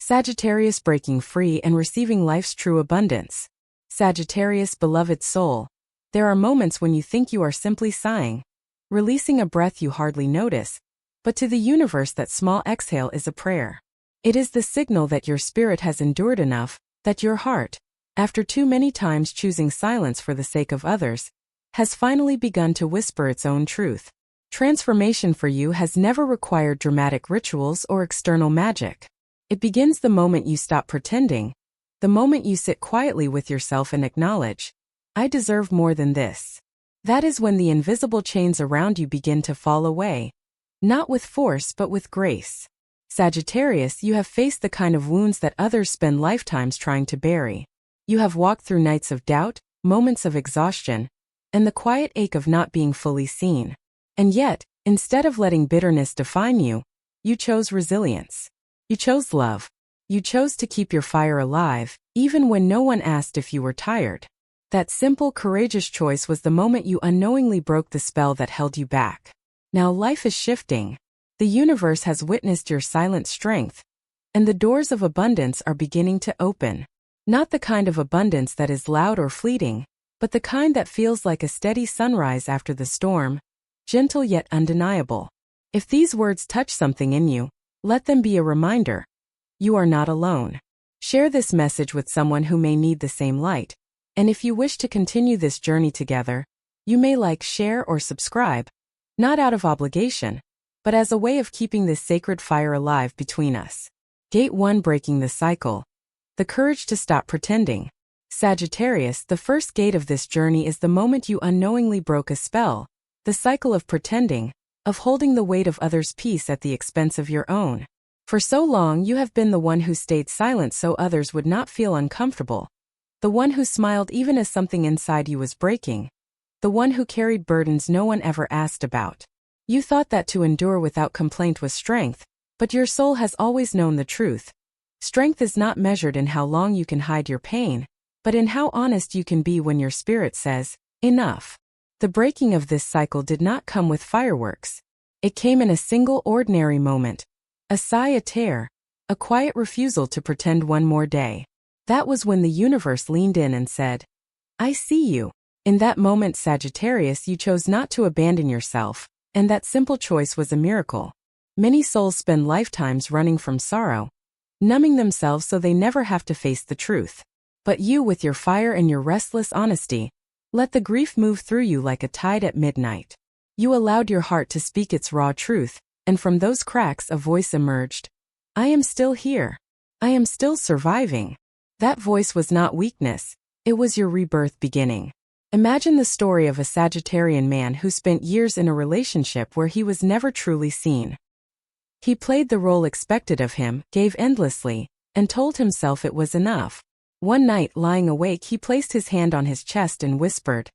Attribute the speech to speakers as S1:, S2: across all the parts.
S1: Sagittarius, breaking free and receiving life's true abundance. Sagittarius, beloved soul. There are moments when you think you are simply sighing, releasing a breath you hardly notice, but to the universe that small exhale is a prayer. It is the signal that your spirit has endured enough, that your heart, after too many times choosing silence for the sake of others, has finally begun to whisper its own truth. Transformation for you has never required dramatic rituals or external magic. It begins the moment you stop pretending, the moment you sit quietly with yourself and acknowledge, I deserve more than this. That is when the invisible chains around you begin to fall away, not with force but with grace. Sagittarius, you have faced the kind of wounds that others spend lifetimes trying to bury. You have walked through nights of doubt, moments of exhaustion, and the quiet ache of not being fully seen. And yet, instead of letting bitterness define you, you chose resilience. You chose love. You chose to keep your fire alive, even when no one asked if you were tired. That simple, courageous choice was the moment you unknowingly broke the spell that held you back. Now life is shifting. The universe has witnessed your silent strength, and the doors of abundance are beginning to open. Not the kind of abundance that is loud or fleeting, but the kind that feels like a steady sunrise after the storm, gentle yet undeniable. If these words touch something in you, let them be a reminder. You are not alone. Share this message with someone who may need the same light. And if you wish to continue this journey together, you may like, share, or subscribe, not out of obligation, but as a way of keeping this sacred fire alive between us. Gate 1, breaking the cycle. The courage to stop pretending. Sagittarius, the first gate of this journey is the moment you unknowingly broke a spell, the cycle of pretending, of holding the weight of others' peace at the expense of your own. For so long you have been the one who stayed silent so others would not feel uncomfortable, the one who smiled even as something inside you was breaking, the one who carried burdens no one ever asked about. You thought that to endure without complaint was strength, but your soul has always known the truth. Strength is not measured in how long you can hide your pain, but in how honest you can be when your spirit says, enough. The breaking of this cycle did not come with fireworks. It came in a single ordinary moment. A sigh, a tear, a quiet refusal to pretend one more day. That was when the universe leaned in and said, I see you. In that moment, Sagittarius, you chose not to abandon yourself, and that simple choice was a miracle. Many souls spend lifetimes running from sorrow, numbing themselves so they never have to face the truth. But you, with your fire and your restless honesty, let the grief move through you like a tide at midnight. You allowed your heart to speak its raw truth, and from those cracks a voice emerged. I am still here. I am still surviving. That voice was not weakness, it was your rebirth beginning. Imagine the story of a Sagittarian man who spent years in a relationship where he was never truly seen. He played the role expected of him, gave endlessly, and told himself it was enough. One night, lying awake, he placed his hand on his chest and whispered,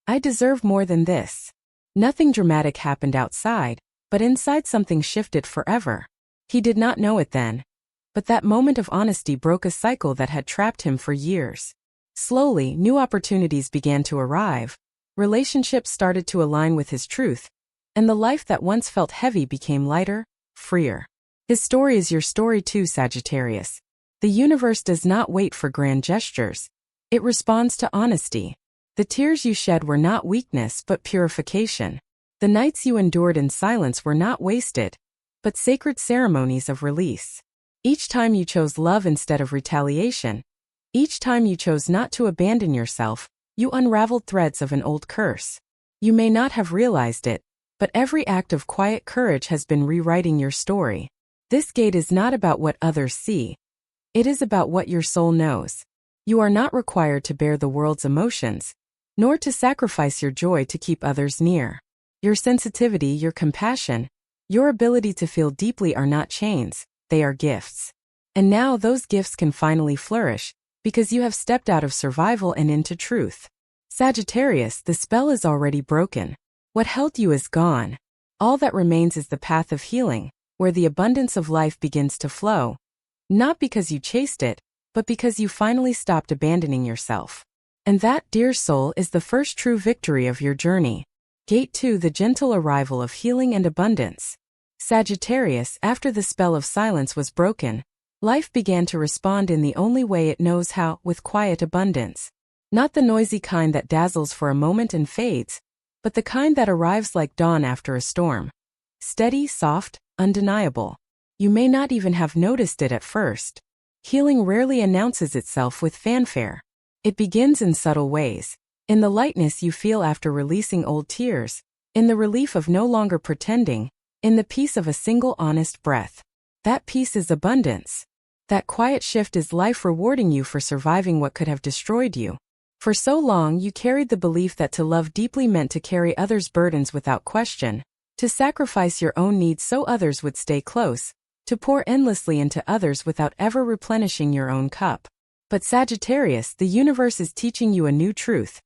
S1: I deserve more than this. Nothing dramatic happened outside, but inside something shifted forever. He did not know it then, but that moment of honesty broke a cycle that had trapped him for years. Slowly, new opportunities began to arrive, relationships started to align with his truth, and the life that once felt heavy became lighter, freer. His story is your story too, Sagittarius. The universe does not wait for grand gestures. It responds to honesty. The tears you shed were not weakness but purification. The nights you endured in silence were not wasted, but sacred ceremonies of release. Each time you chose love instead of retaliation, each time you chose not to abandon yourself, you unraveled threads of an old curse. You may not have realized it, but every act of quiet courage has been rewriting your story. This gate is not about what others see. It is about what your soul knows. You are not required to bear the world's emotions, nor to sacrifice your joy to keep others near. Your sensitivity, your compassion, your ability to feel deeply are not chains, they are gifts. And now those gifts can finally flourish, because you have stepped out of survival and into truth. Sagittarius, the spell is already broken. What held you is gone. All that remains is the path of healing, where the abundance of life begins to flow. Not because you chased it, but because you finally stopped abandoning yourself. And that, dear soul, is the first true victory of your journey. Gate 2, the gentle arrival of healing and abundance. Sagittarius, after the spell of silence was broken, Life began to respond in the only way it knows how, with quiet abundance. Not the noisy kind that dazzles for a moment and fades, but the kind that arrives like dawn after a storm. Steady, soft, undeniable. You may not even have noticed it at first. Healing rarely announces itself with fanfare. It begins in subtle ways. In the lightness you feel after releasing old tears, in the relief of no longer pretending, in the peace of a single honest breath. That peace is abundance. That quiet shift is life rewarding you for surviving what could have destroyed you. For so long you carried the belief that to love deeply meant to carry others' burdens without question, to sacrifice your own needs so others would stay close, to pour endlessly into others without ever replenishing your own cup. But Sagittarius, the universe is teaching you a new truth.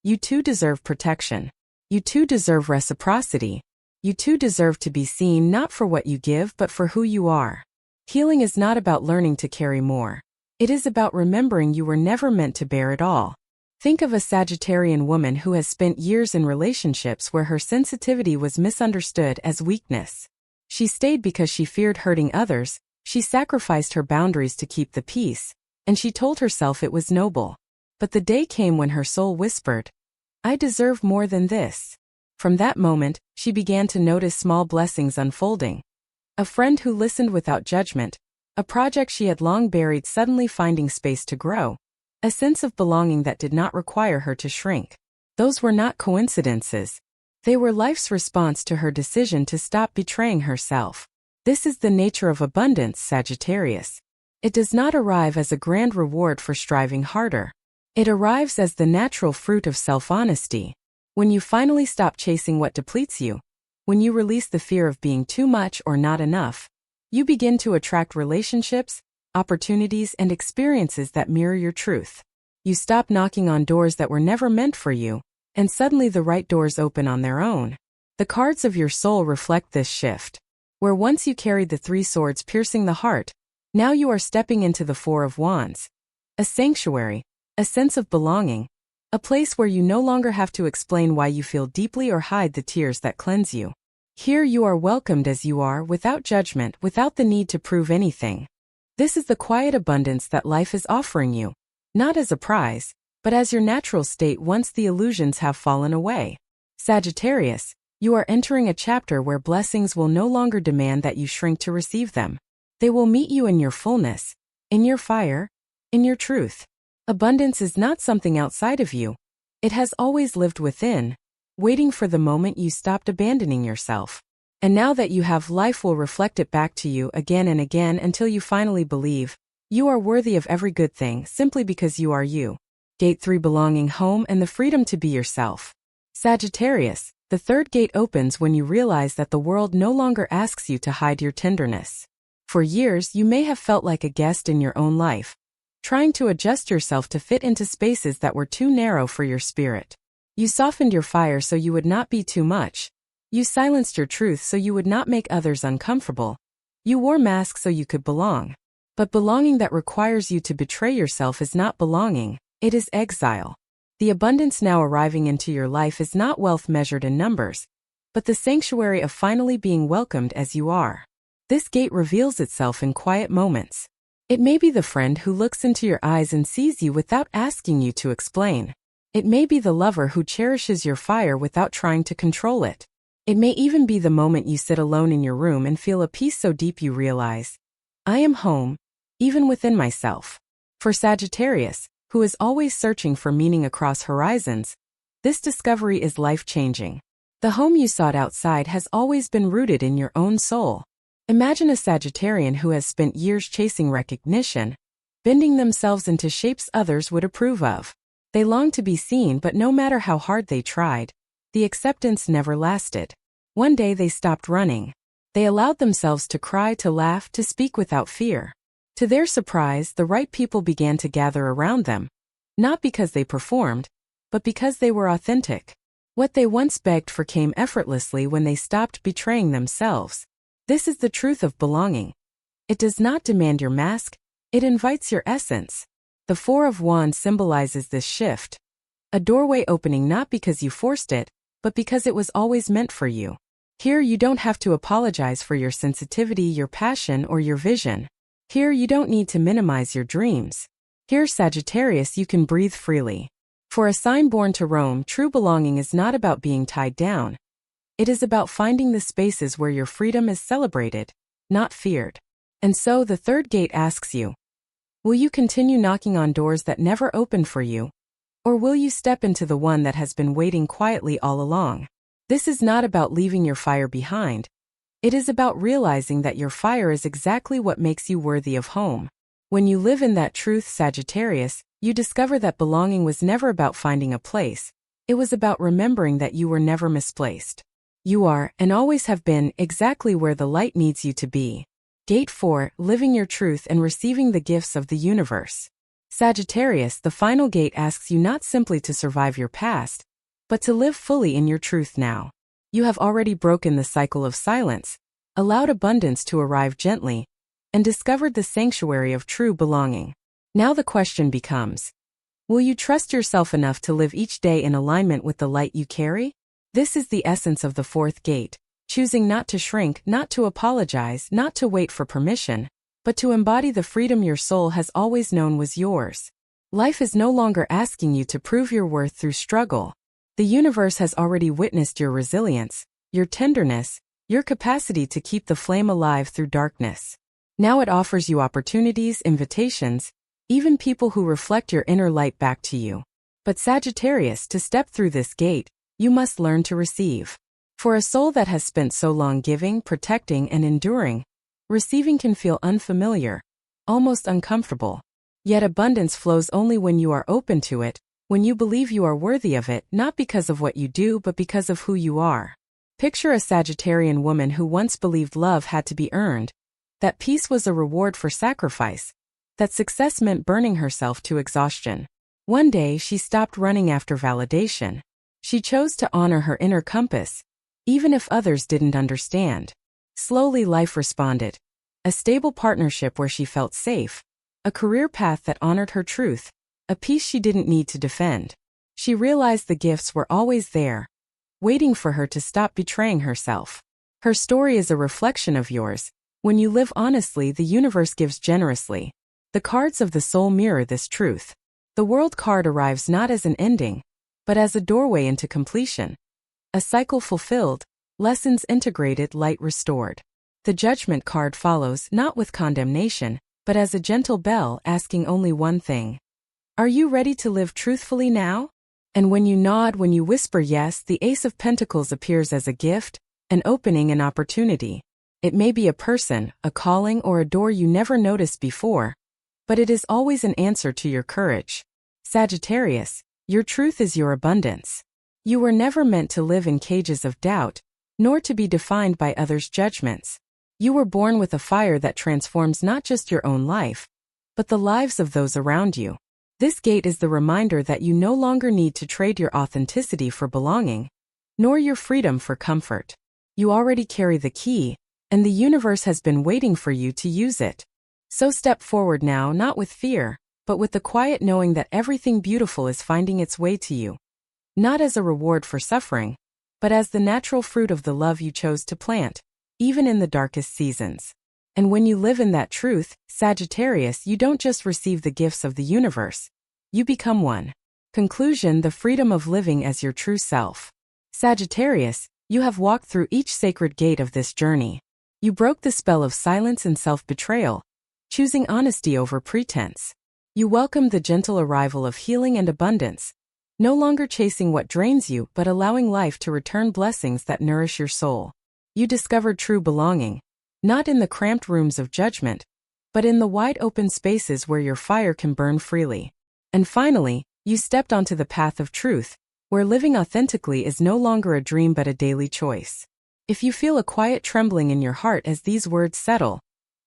S1: You too deserve protection. You too deserve reciprocity. You too deserve to be seen not for what you give but for who you are. Healing is not about learning to carry more. It is about remembering you were never meant to bear it all. Think of a Sagittarian woman who has spent years in relationships where her sensitivity was misunderstood as weakness. She stayed because she feared hurting others, she sacrificed her boundaries to keep the peace, and she told herself it was noble. But the day came when her soul whispered, "I deserve more than this." From that moment, she began to notice small blessings unfolding. A friend who listened without judgment, a project she had long buried suddenly finding space to grow. A sense of belonging that did not require her to shrink. Those were not coincidences. They were life's response to her decision to stop betraying herself. This is the nature of abundance, Sagittarius. It does not arrive as a grand reward for striving harder. It arrives as the natural fruit of self-honesty. When you finally stop chasing what depletes you, when you release the fear of being too much or not enough, you begin to attract relationships, opportunities, and experiences that mirror your truth. You stop knocking on doors that were never meant for you, and suddenly the right doors open on their own. The cards of your soul reflect this shift. Where once you carried the 3 swords piercing the heart, now you are stepping into the 4 of wands. A sanctuary, a sense of belonging, a place where you no longer have to explain why you feel deeply or hide the tears that cleanse you. Here you are welcomed as you are, without judgment, without the need to prove anything. This is the quiet abundance that life is offering you, not as a prize, but as your natural state once the illusions have fallen away. Sagittarius, you are entering a chapter where blessings will no longer demand that you shrink to receive them. They will meet you in your fullness, in your fire, in your truth. Abundance is not something outside of you. It has always lived within, waiting for the moment you stopped abandoning yourself. And now that you have, life will reflect it back to you again and again until you finally believe you are worthy of every good thing simply because you are you. Gate 3, belonging, home, and the freedom to be yourself. Sagittarius, the 3rd gate opens when you realize that the world no longer asks you to hide your tenderness. For years, you may have felt like a guest in your own life, trying to adjust yourself to fit into spaces that were too narrow for your spirit. You softened your fire so you would not be too much. You silenced your truth so you would not make others uncomfortable. You wore masks so you could belong. But belonging that requires you to betray yourself is not belonging, it is exile. The abundance now arriving into your life is not wealth measured in numbers, but the sanctuary of finally being welcomed as you are. This gate reveals itself in quiet moments. It may be the friend who looks into your eyes and sees you without asking you to explain. It may be the lover who cherishes your fire without trying to control it. It may even be the moment you sit alone in your room and feel a peace so deep you realize, I am home, even within myself. For Sagittarius, who is always searching for meaning across horizons, this discovery is life-changing. The home you sought outside has always been rooted in your own soul. Imagine a Sagittarian who has spent years chasing recognition, bending themselves into shapes others would approve of. They longed to be seen, but no matter how hard they tried, the acceptance never lasted. One day they stopped running. They allowed themselves to cry, to laugh, to speak without fear. To their surprise, the right people began to gather around them, not because they performed, but because they were authentic. What they once begged for came effortlessly when they stopped betraying themselves. This is the truth of belonging. It does not demand your mask, it invites your essence. The 4 of Wands symbolizes this shift. A doorway opening not because you forced it, but because it was always meant for you. Here you don't have to apologize for your sensitivity, your passion, or your vision. Here you don't need to minimize your dreams. Here, Sagittarius, you can breathe freely. For a sign born to roam, true belonging is not about being tied down. It is about finding the spaces where your freedom is celebrated, not feared. And so the third gate asks you, will you continue knocking on doors that never open for you? Or will you step into the one that has been waiting quietly all along? This is not about leaving your fire behind. It is about realizing that your fire is exactly what makes you worthy of home. When you live in that truth, Sagittarius, you discover that belonging was never about finding a place. It was about remembering that you were never misplaced. You are, and always have been, exactly where the light needs you to be. Gate 4, living your truth and receiving the gifts of the universe. Sagittarius, the final gate asks you not simply to survive your past, but to live fully in your truth now. You have already broken the cycle of silence, allowed abundance to arrive gently, and discovered the sanctuary of true belonging. Now the question becomes, will you trust yourself enough to live each day in alignment with the light you carry? This is the essence of the fourth gate, choosing not to shrink, not to apologize, not to wait for permission, but to embody the freedom your soul has always known was yours. Life is no longer asking you to prove your worth through struggle. The universe has already witnessed your resilience, your tenderness, your capacity to keep the flame alive through darkness. Now it offers you opportunities, invitations, even people who reflect your inner light back to you. But Sagittarius, to step through this gate, you must learn to receive. For a soul that has spent so long giving, protecting, and enduring, receiving can feel unfamiliar, almost uncomfortable. Yet abundance flows only when you are open to it, when you believe you are worthy of it, not because of what you do but because of who you are. Picture a Sagittarian woman who once believed love had to be earned, that peace was a reward for sacrifice, that success meant burning herself to exhaustion. One day she stopped running after validation. She chose to honor her inner compass, even if others didn't understand. Slowly life responded. A stable partnership where she felt safe, a career path that honored her truth, a peace she didn't need to defend. She realized the gifts were always there, waiting for her to stop betraying herself. Her story is a reflection of yours. When you live honestly, the universe gives generously. The cards of the soul mirror this truth. The World card arrives not as an ending, but as a doorway into completion. A cycle fulfilled, lessons integrated, light restored. The Judgment card follows not with condemnation, but as a gentle bell asking only one thing. Are you ready to live truthfully now? And when you nod, when you whisper yes, the Ace of Pentacles appears as a gift, an opening, an opportunity. It may be a person, a calling, or a door you never noticed before, but it is always an answer to your courage. Sagittarius, your truth is your abundance. You were never meant to live in cages of doubt, nor to be defined by others' judgments. You were born with a fire that transforms not just your own life, but the lives of those around you. This gate is the reminder that you no longer need to trade your authenticity for belonging, nor your freedom for comfort. You already carry the key, and the universe has been waiting for you to use it. So step forward now, not with fear, but with the quiet knowing that everything beautiful is finding its way to you. Not as a reward for suffering, but as the natural fruit of the love you chose to plant, even in the darkest seasons. And when you live in that truth, Sagittarius, you don't just receive the gifts of the universe, you become one. Conclusion: the freedom of living as your true self. Sagittarius, you have walked through each sacred gate of this journey. You broke the spell of silence and self-betrayal, choosing honesty over pretense. You welcomed the gentle arrival of healing and abundance, no longer chasing what drains you but allowing life to return blessings that nourish your soul. You discovered true belonging, not in the cramped rooms of judgment, but in the wide open spaces where your fire can burn freely. And finally, you stepped onto the path of truth, where living authentically is no longer a dream but a daily choice. If you feel a quiet trembling in your heart as these words settle,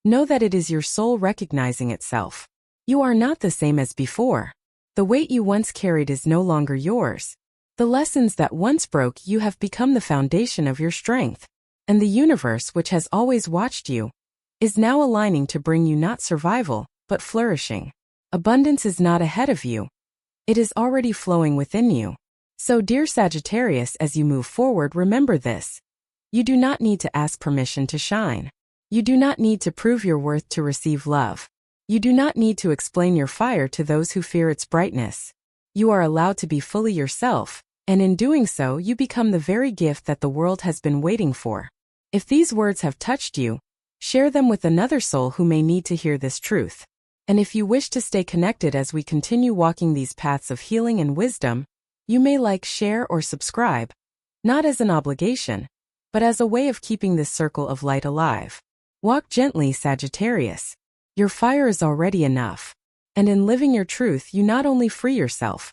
S1: know that it is your soul recognizing itself. You are not the same as before. The weight you once carried is no longer yours. The lessons that once broke you have become the foundation of your strength. And the universe, which has always watched you, is now aligning to bring you not survival, but flourishing. Abundance is not ahead of you. It is already flowing within you. So, dear Sagittarius, as you move forward, remember this. You do not need to ask permission to shine. You do not need to prove your worth to receive love. You do not need to explain your fire to those who fear its brightness. You are allowed to be fully yourself, and in doing so you become the very gift that the world has been waiting for. If these words have touched you, share them with another soul who may need to hear this truth. And if you wish to stay connected as we continue walking these paths of healing and wisdom, you may like, share, or subscribe, not as an obligation, but as a way of keeping this circle of light alive. Walk gently, Sagittarius. Your fire is already enough. And in living your truth, you not only free yourself,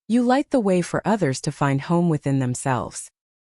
S1: you light the way for others to find home within themselves.